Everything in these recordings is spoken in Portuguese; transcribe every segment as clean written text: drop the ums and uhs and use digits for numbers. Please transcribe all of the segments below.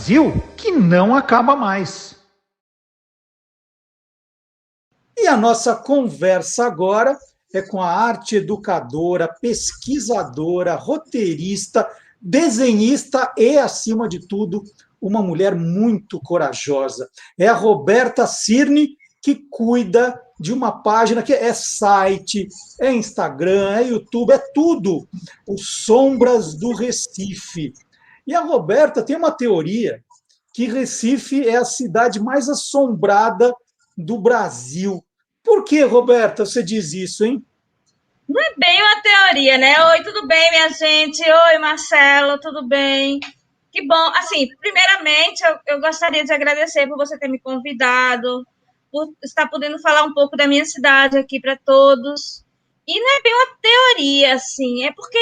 Brasil que não acaba mais. E a nossa conversa agora é com a arte educadora, pesquisadora, roteirista, desenhista e, acima de tudo, uma mulher muito corajosa. É a Roberta Cirne, que cuida de uma página que é site, é Instagram, é YouTube, é tudo. Os Sombras do Recife. E a Roberta tem uma teoria que Recife é a cidade mais assombrada do Brasil. Por que, Roberta, você diz isso, hein? Não é bem uma teoria, né? Oi, tudo bem, minha gente? Oi, Marcelo, tudo bem? Que bom. Assim, primeiramente, eu gostaria de agradecer por você ter me convidado, por estar podendo falar um pouco da minha cidade aqui para todos. E não é bem uma teoria, assim, é porque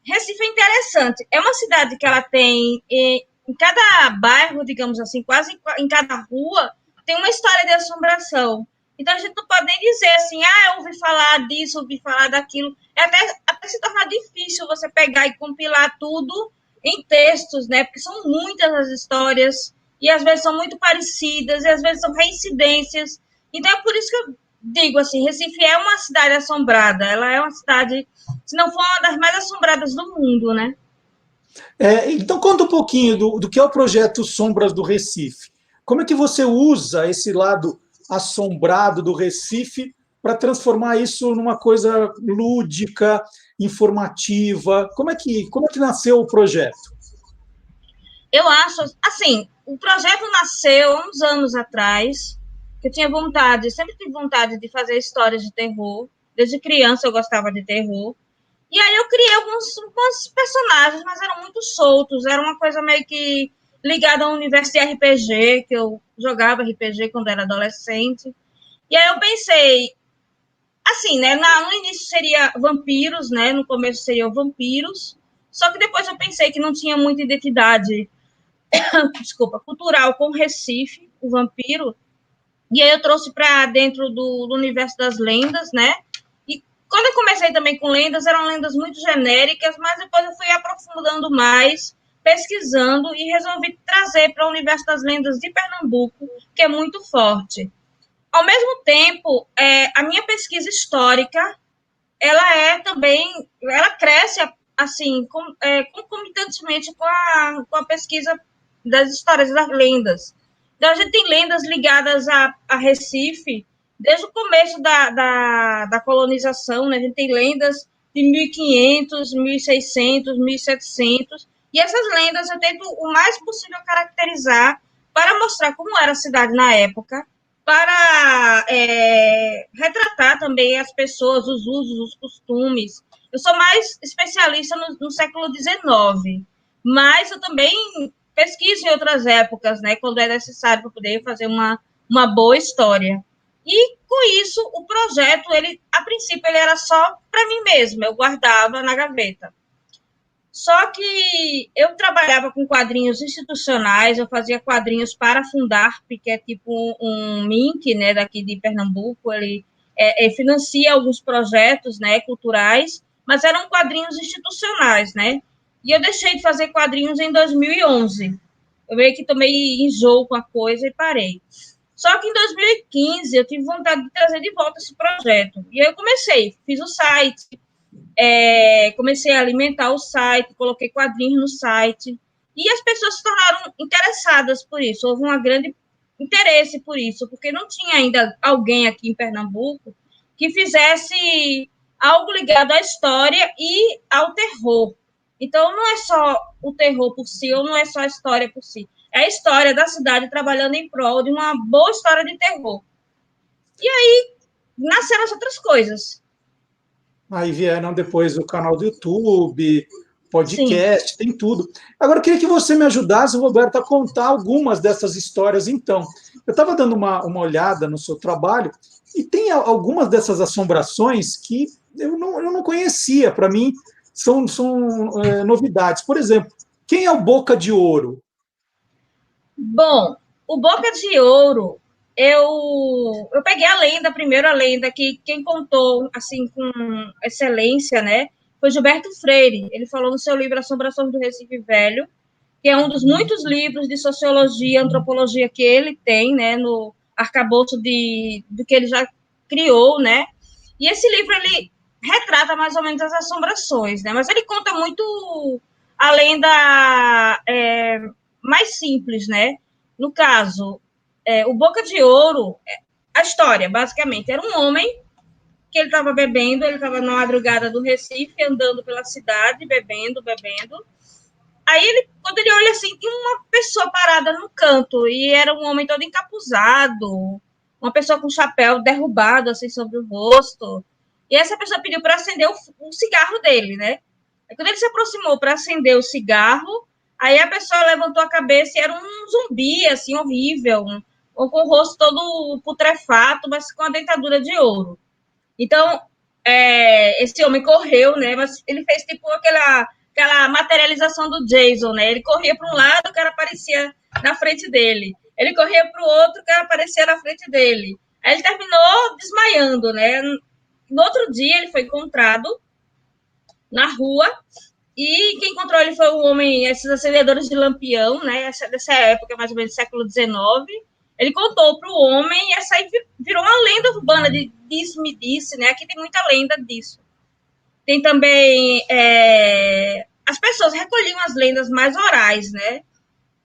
Recife é interessante. É uma cidade que ela tem, em cada bairro, digamos assim, quase em cada rua, tem uma história de assombração. Então, a gente não pode nem dizer assim, eu ouvi falar disso, ouvi falar daquilo. Até se tornar difícil você pegar e compilar tudo em textos, né? Porque são muitas as histórias, e às vezes são muito parecidas, e às vezes são reincidências. Então, é por isso que eu digo assim, Recife é uma cidade assombrada. Ela é uma cidade, se não for uma das mais assombradas do mundo, né? Então, conta um pouquinho do que é o projeto Sombras do Recife. Como é que você usa esse lado assombrado do Recife para transformar isso numa coisa lúdica, informativa? Como é que nasceu o projeto? Eu acho, assim, o projeto nasceu há uns anos atrás, que eu tinha vontade, sempre tive vontade de fazer histórias de terror. Desde criança eu gostava de terror. E aí eu criei alguns personagens, mas eram muito soltos, era uma coisa meio que ligada ao universo de RPG, que eu jogava RPG quando era adolescente. E aí eu pensei, assim, né, no início seria vampiros, né, no começo seriam vampiros, só que depois eu pensei que não tinha muita identidade, desculpa, cultural com Recife, o vampiro, e aí eu trouxe para dentro do universo das lendas, né, e quando eu comecei também com lendas, eram lendas muito genéricas, mas depois eu fui aprofundando mais, pesquisando e resolvi trazer para o universo das lendas de Pernambuco, que é muito forte. Ao mesmo tempo, a minha pesquisa histórica, ela é também, ela cresce assim, concomitantemente com a pesquisa das histórias das lendas. Então, a gente tem lendas ligadas a Recife, desde o começo da colonização, né? A gente tem lendas de 1500, 1600, 1700, e essas lendas eu tento o mais possível caracterizar para mostrar como era a cidade na época, para retratar também as pessoas, os usos, os costumes. Eu sou mais especialista no século XIX, mas eu também pesquiso em outras épocas, né, quando é necessário para poder fazer uma boa história. E com isso, o projeto, a princípio, ele era só para mim mesma, eu guardava na gaveta. Só que eu trabalhava com quadrinhos institucionais, eu fazia quadrinhos para a Fundarp, que é tipo um MINC, né, daqui de Pernambuco, ele financia alguns projetos, né, culturais, mas eram quadrinhos institucionais, né, e eu deixei de fazer quadrinhos em 2011. Eu meio que tomei enjoo com a coisa e parei. Só que em 2015 eu tive vontade de trazer de volta esse projeto. E aí eu fiz o site, comecei a alimentar o site, coloquei quadrinhos no site, e as pessoas se tornaram interessadas por isso. Houve um grande interesse por isso, porque não tinha ainda alguém aqui em Pernambuco que fizesse algo ligado à história e ao terror. Então, não é só o terror por si, ou não é só a história por si. É a história da cidade trabalhando em prol de uma boa história de terror. E aí, nasceram as outras coisas. Aí vieram depois o canal do YouTube, Sim. podcast, tem tudo. Agora, eu queria que você me ajudasse, Roberto, a contar algumas dessas histórias, então. Eu estava dando uma olhada no seu trabalho e tem algumas dessas assombrações que eu não conhecia. Para mim, são novidades. Por exemplo, quem é o Boca de Ouro? Bom, o Boca de Ouro, eu peguei a lenda, a primeira lenda, que quem contou, assim, com excelência, né, foi Gilberto Freire. Ele falou no seu livro Assombrações do Recife Velho, que é um dos muitos livros de sociologia, antropologia que ele tem, né, no arcabouço do que ele já criou, né? E esse livro, ele retrata mais ou menos as assombrações, né? Mas ele conta muito a lenda mais simples, né? No caso, o Boca de Ouro, a história, basicamente, era um homem que ele estava bebendo, ele estava na madrugada do Recife, andando pela cidade, bebendo. Aí, quando ele olha assim, tinha uma pessoa parada no canto, e era um homem todo encapuzado, uma pessoa com chapéu derrubado, assim, sobre o rosto. E essa pessoa pediu para acender o cigarro dele, né? Aí, quando ele se aproximou para acender o cigarro, aí a pessoa levantou a cabeça e era um zumbi, assim, horrível, com o rosto todo putrefato, mas com a dentadura de ouro. Então, esse homem correu, né? Mas ele fez tipo aquela materialização do Jason, né? Ele corria para um lado, o cara aparecia na frente dele. Ele corria para o outro, o cara aparecia na frente dele. Aí ele terminou desmaiando, né? No outro dia, ele foi encontrado na rua e quem encontrou ele foi um homem, esses acendedores de lampião, né? Dessa época, mais ou menos século XIX. Ele contou para o homem e essa aí virou uma lenda urbana de disse-me disse, né? Aqui tem muita lenda disso. Tem também as pessoas recolhiam as lendas mais orais, né?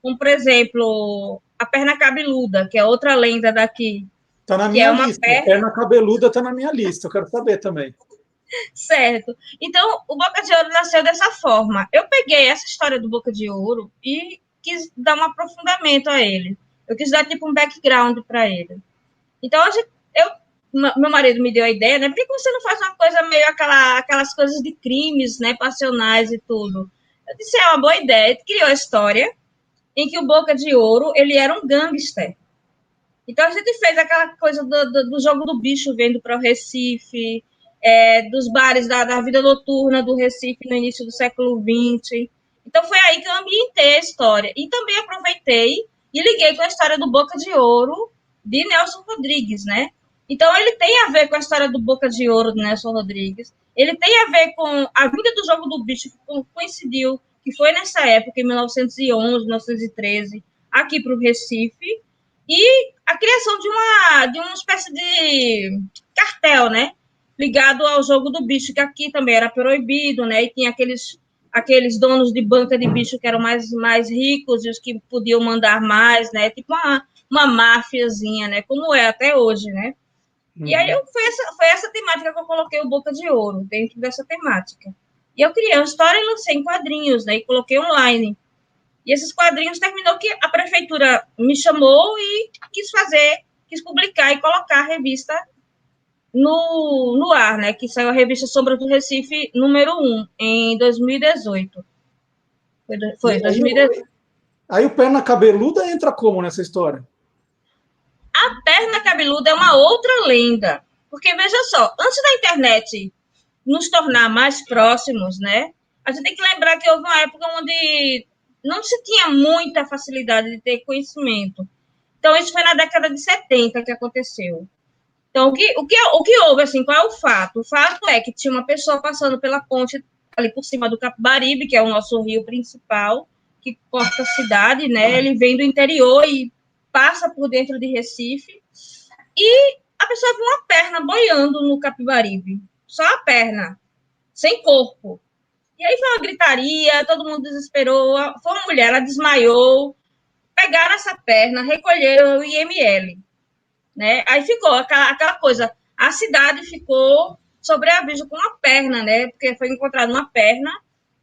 Como, por exemplo, a perna cabeluda, que é outra lenda daqui. Está na minha lista. Perna cabeluda está na minha lista. Eu quero saber também. Certo. Então, o Boca de Ouro nasceu dessa forma. Eu peguei essa história do Boca de Ouro e quis dar um aprofundamento a ele. Eu quis dar, tipo, um background para ele. Então, meu marido me deu a ideia, né? Por que você não faz uma coisa meio aquelas coisas de crimes, né? Passionais e tudo? Eu disse, é uma boa ideia. Ele criou a história em que o Boca de Ouro, ele era um gangster. Então, a gente fez aquela coisa do jogo do bicho vendo para o Recife, dos bares da vida noturna do Recife no início do século XX. Então, foi aí que eu ambientei a história. E também aproveitei e liguei com a história do Boca de Ouro de Nelson Rodrigues, né? Então, ele tem a ver com a história do Boca de Ouro de Nelson Rodrigues. Ele tem a ver com a vida do jogo do bicho, que coincidiu, que foi nessa época, em 1911, 1913, aqui para o Recife. E a criação de uma espécie de cartel, né? Ligado ao jogo do bicho, que aqui também era proibido, né? E tinha aqueles donos de banca de bicho que eram mais ricos e os que podiam mandar mais, né? Tipo uma máfiazinha, né? Como é até hoje, né? E aí foi essa temática que eu coloquei o Boca de Ouro, dentro dessa temática. E eu criei uma história e lancei em quadrinhos, né? E coloquei online. E esses quadrinhos terminou que a prefeitura me chamou e quis publicar e colocar a revista no ar, né? Que saiu a revista Sombra do Recife, número 1, em 2018. Foi 2018. Aí o perna cabeluda entra como nessa história? A perna cabeluda é uma outra lenda. Porque, veja só, antes da internet nos tornar mais próximos, né? A gente tem que lembrar que houve uma época onde não se tinha muita facilidade de ter conhecimento. Então, isso foi na década de 70 que aconteceu. Então, o que houve, assim, qual é o fato? O fato é que tinha uma pessoa passando pela ponte ali por cima do Capibaribe, que é o nosso rio principal, que corta a cidade, né? Ele vem do interior e passa por dentro de Recife, e a pessoa viu uma perna boiando no Capibaribe. Só a perna, sem corpo. E aí foi uma gritaria, todo mundo desesperou. Foi uma mulher, ela desmaiou. Pegaram essa perna, recolheram o IML. Né? Aí ficou aquela coisa. A cidade ficou sobreaviso com uma perna, né? Porque foi encontrada uma perna.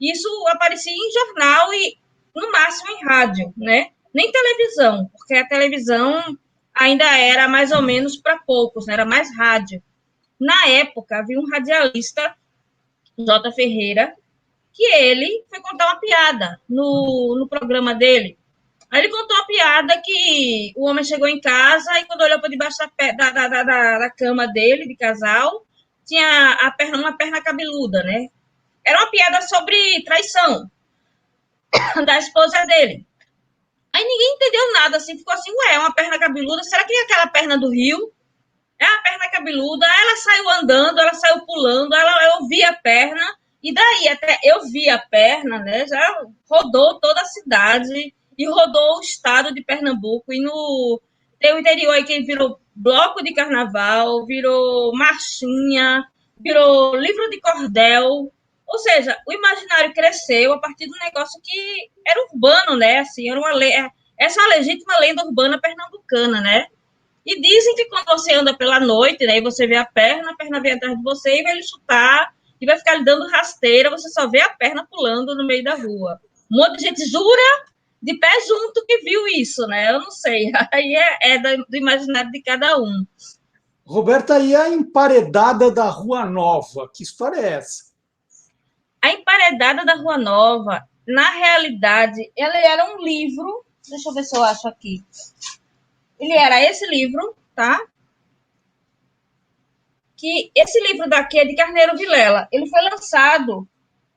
Isso aparecia em jornal e, no máximo, em rádio, né? Nem televisão, porque a televisão ainda era mais ou menos para poucos, né? Era mais rádio. Na época, havia um radialista, J. Ferreira, que ele foi contar uma piada no programa dele. Aí ele contou uma piada que o homem chegou em casa e quando olhou para debaixo da cama dele, de casal, tinha uma perna cabeluda, né? Era uma piada sobre traição da esposa dele. Aí ninguém entendeu nada, assim, ficou assim, ué, uma perna cabeluda, será que é aquela perna do rio? É a perna cabeluda, ela saiu andando, ela saiu pulando, eu vi a perna, E daí até eu vi a perna, né? Já rodou toda a cidade e rodou o estado de Pernambuco. E no tem o interior aí que virou bloco de carnaval, virou marchinha, virou livro de cordel. Ou seja, o imaginário cresceu a partir do negócio que era urbano, né? Assim, era essa é uma legítima lenda urbana pernambucana, né? E dizem que quando você anda pela noite, né, e você vê a perna vem atrás de você e vai lhe chutar, e vai ficar lhe dando rasteira, você só vê a perna pulando no meio da rua. Um monte de gente jura de pé junto que viu isso, né? Eu não sei. Aí do imaginário de cada um. Roberta, e a emparedada da Rua Nova? Que história é essa? A emparedada da Rua Nova, na realidade, ela era um livro. Deixa eu ver se eu acho aqui. Ele era esse livro, tá? Que esse livro daqui é de Carneiro Vilela. Ele foi lançado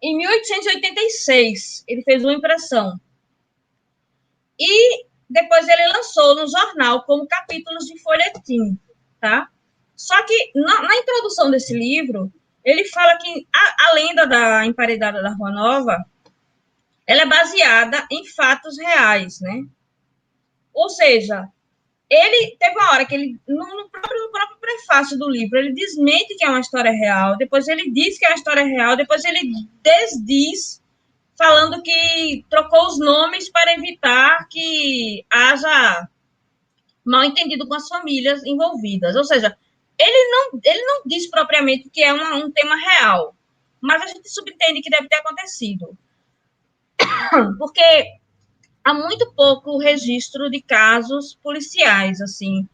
em 1886. Ele fez uma impressão. E depois ele lançou no jornal como capítulos de folhetim, tá? Só que na introdução desse livro, ele fala que a lenda da emparedada da Rua Nova, ela é baseada em fatos reais, né? Ou seja, ele teve uma hora que ele, no próprio prefácio do livro, ele desmente que é uma história real, depois ele diz que é uma história real, depois ele desdiz, falando que trocou os nomes para evitar que haja mal entendido com as famílias envolvidas. Ou seja, ele não diz propriamente que é um tema real, mas a gente subentende que deve ter acontecido. Porque há muito pouco registro de casos policiais, assim,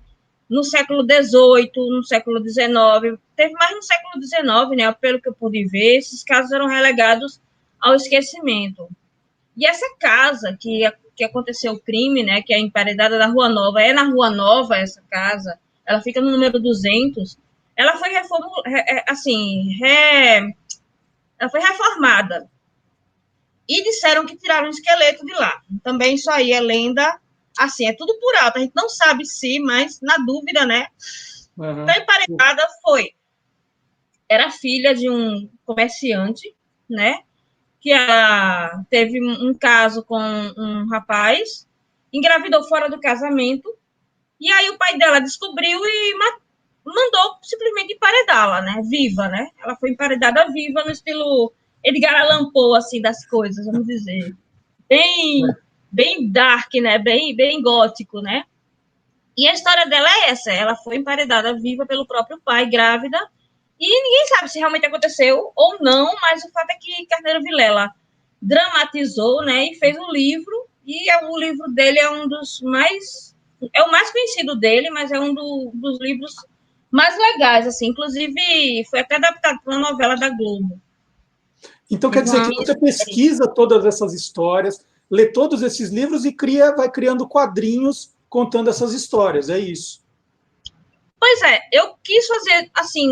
no século XVIII, no século XIX, teve mais no século XIX, né, pelo que eu pude ver, esses casos eram relegados ao esquecimento. E essa casa que aconteceu o crime, né, que é a emparedada da Rua Nova, é na Rua Nova essa casa, ela fica no número 200, ela foi ela foi reformada. E disseram que tiraram o esqueleto de lá. Também isso aí é lenda, assim, é tudo por alto. A gente não sabe se, mas na dúvida, né? Uhum. Então, a emparedada era filha de um comerciante, né? Que teve um caso com um rapaz, engravidou fora do casamento, e aí o pai dela descobriu e mandou simplesmente emparedá-la, né? Viva, né? Ela foi emparedada viva no estilo Edgar Allan Poe, assim, das coisas, vamos dizer. Bem dark, né? Bem gótico, né? E a história dela é essa. Ela foi emparedada viva pelo próprio pai, grávida, e ninguém sabe se realmente aconteceu ou não, mas o fato é que Carneiro Vilela dramatizou, né, e fez um livro, e o livro dele é um dos mais... É o mais conhecido dele, mas é um dos livros mais legais, assim. Inclusive, foi até adaptado para uma novela da Globo. Então, quer dizer que você pesquisa todas essas histórias, lê todos esses livros e vai criando quadrinhos contando essas histórias, é isso? Pois é, eu quis fazer, assim,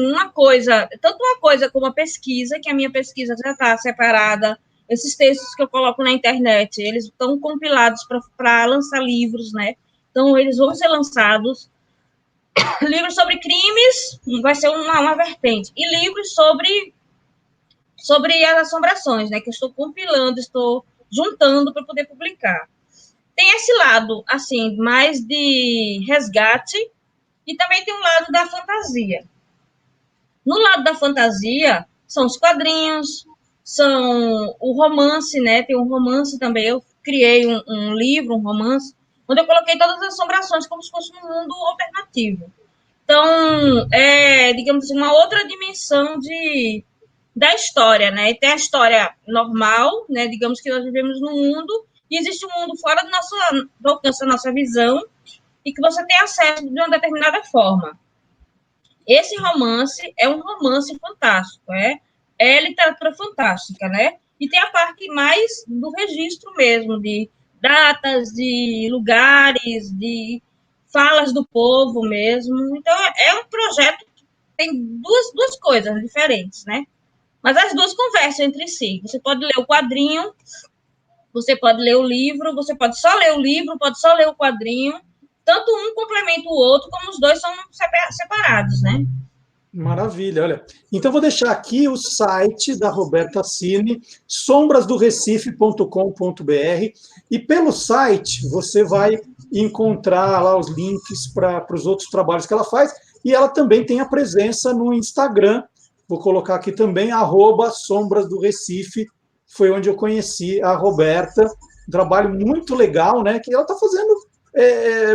tanto uma coisa como a pesquisa, que a minha pesquisa já está separada, esses textos que eu coloco na internet, eles estão compilados para lançar livros, né? Então, eles vão ser lançados. Livros sobre crimes vai ser uma vertente. E livros sobre as assombrações, né? Que eu estou compilando, estou juntando para poder publicar. Tem esse lado, assim, mais de resgate, e também tem um lado da fantasia. No lado da fantasia, são os quadrinhos, são o romance, né? Tem um romance também. Eu criei um livro, um romance, onde eu coloquei todas as assombrações como se fosse um mundo alternativo. Então, digamos assim, uma outra dimensão da história, né? E tem a história normal, né? Digamos que nós vivemos num mundo e existe um mundo fora do alcance da nossa visão e que você tem acesso de uma determinada forma. Esse romance é um romance fantástico, é literatura fantástica, né? E tem a parte mais do registro mesmo, de datas, de lugares, de falas do povo mesmo. Então, é um projeto que tem duas coisas diferentes, né? Mas as duas conversam entre si. Você pode ler o quadrinho, você pode ler o livro, você pode só ler o livro, pode só ler o quadrinho. Tanto um complementa o outro, como os dois são separados, né? Maravilha, olha. Então, vou deixar aqui o site da Roberta Cini, sombrasdorecife.com.br, e pelo site você vai encontrar lá os links para os outros trabalhos que ela faz, e ela também tem a presença no Instagram, vou colocar aqui também, @sombrasdorecife, foi onde eu conheci a Roberta, um trabalho muito legal, né, que ela está fazendo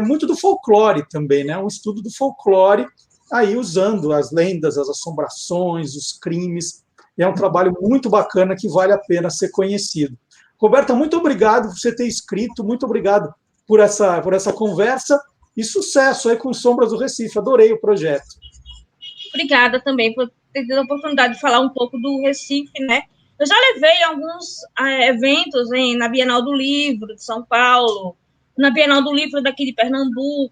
muito do folclore também, né, um estudo do folclore, aí usando as lendas, as assombrações, os crimes. É um trabalho muito bacana que vale a pena ser conhecido. Roberta, muito obrigado por você ter escrito, muito obrigado por essa conversa e sucesso aí com Sombras do Recife. Adorei o projeto. Obrigada também por ter tido a oportunidade de falar um pouco do Recife, né? Eu já levei alguns eventos na Bienal do Livro de São Paulo, na Bienal do Livro daqui de Pernambuco,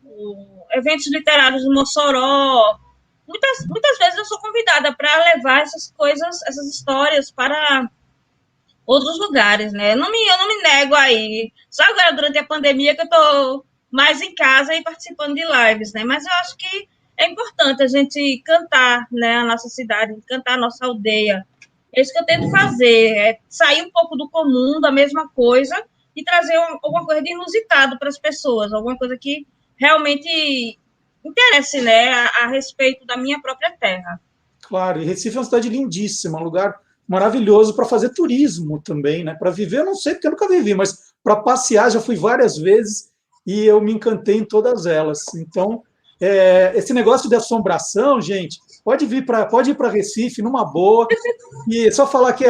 eventos literários de Mossoró. Muitas vezes eu sou convidada para levar essas coisas, essas histórias para outros lugares, né? Eu não me nego aí. Só agora, durante a pandemia, que eu estou mais em casa e participando de lives, né? Mas eu acho que é importante a gente cantar, né, a nossa cidade, cantar a nossa aldeia. É isso que eu tento fazer, é sair um pouco do comum, da mesma coisa, e trazer alguma coisa de inusitado para as pessoas, alguma coisa que realmente interesse, né, a respeito da minha própria terra. Claro, e Recife é uma cidade lindíssima, um lugar maravilhoso para fazer turismo também, né? Para viver, eu não sei porque eu nunca vivi, mas para passear já fui várias vezes e eu me encantei em todas elas. Então, esse negócio de assombração, gente, pode ir para Recife numa boa e só falar que é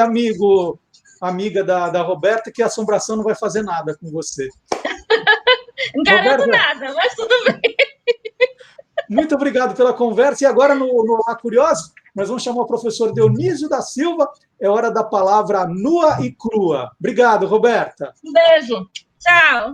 amiga da Roberta, que a assombração não vai fazer nada com você. Não garanto Roberta, nada, mas tudo bem. muito obrigado pela conversa. E agora, no A Curioso, nós vamos chamar o professor Dionísio da Silva. É hora da palavra nua e crua. Obrigado, Roberta. Um beijo. Tchau.